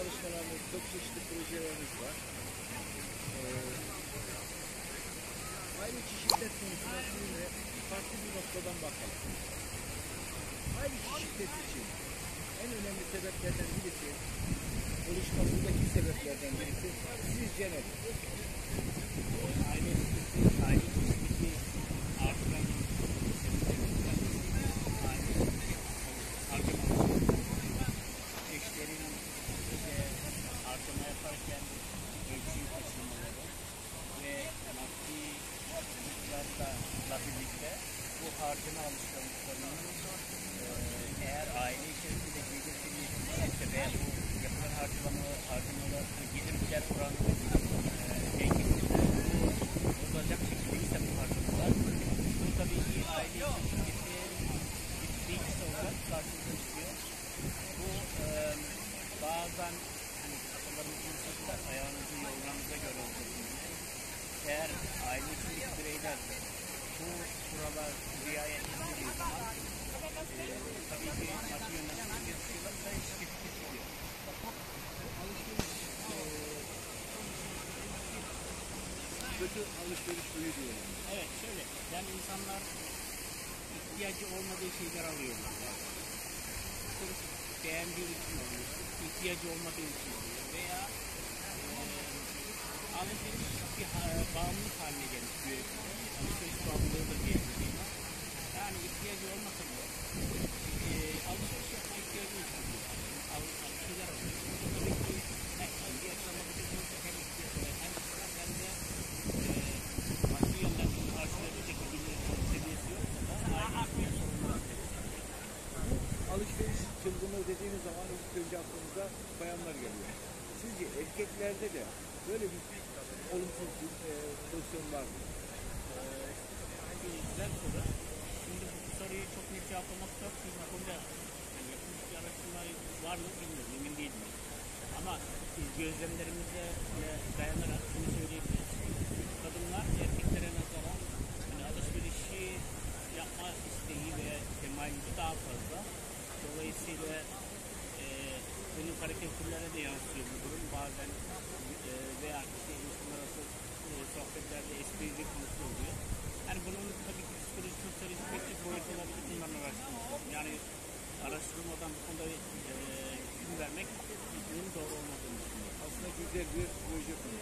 çalışmalarımız, çok çeşitli projelerimiz var. Aile içi şiddet konusuna sizinle farklı bir noktadan bakalım. Aile içi şiddet için en önemli sebeplerden birisi, oluşmasındaki sebeplerden birisi sizce nedir? Aile şiddeti, aile şiddeti artıran sebeplerinden eşlerin harcama yaparken ölçüyü kaçırmaları ve maddi sıkıntılarla birlikte bu harcama alışkanlıklarının eğer aile içerisinde geliştirilmişse veya bu yapılan harcamalar gelir gider oranı dengesinde bozacak şekilde ise bu harcamalar, bu tabii ki aile şiddeti bilgisi olarak karşımıza çıkıyor. Bu bazen hani kafalarımızın sırtlar, ayağınızın yollarınıza göre olduğunu, eğer aile içindeki bireyler bu kurallar riayet edildiği zaman tabii ki maddi yönden geçiyorlar ve şirket geçiyor. Kötü alışveriş huyu diyelim. Evet, şöyle, yani insanlar ihtiyacı olmadığı şeyler alıyorlar. Sırf beğendiği için oluyor, ihtiyacı olmadığı için oluyor veya alışveriş bir bağımlılık haline gelmiş bir alışveriş bağımlılığı da diyebiliriz. Yani ihtiyacı olmasa bile alışveriş yapma ihtiyacı hissediyor. Şeyler alıyor. Tabii ki kendi yaşamak için hem ihtiyacı hem de maddi yönden bunu karşılayabilecek bir seviyesi yoksa da aile ihtiyaç sorunlar. Alışveriş çılgınlığı dediğiniz zaman ilk önce aklımıza bayanlar geliyor. Sizce erkeklerde de böyle bir olumsuz bir pozisyon var mı? Güzel soru. Şimdi bu soruyu çok net cevaplamak zor. Çünkü bu konuda yani yapılmış bir araştırma var mı bilmiyorum, emin değilim. Ama biz gözlemlerimize dayanarak şunu söyleyebiliriz. Kadınlar erkeklere nazaran yani alışverişi yapma isteği ve temayülü daha fazla. Dolayısıyla bunun karikatürlere de yansıyor bu durum. Bazen veya işte insanlar arası sohbetlerde esprili konusu oluyor. Yani bunun tabii ki psikolojik, sosyolojik pek çok boyut olabilir bunların araştırması. Yani araştırmadan bu konuda hüküm vermek doğru olmadığını düşünüyorum. Aslında güzel bir proje konu.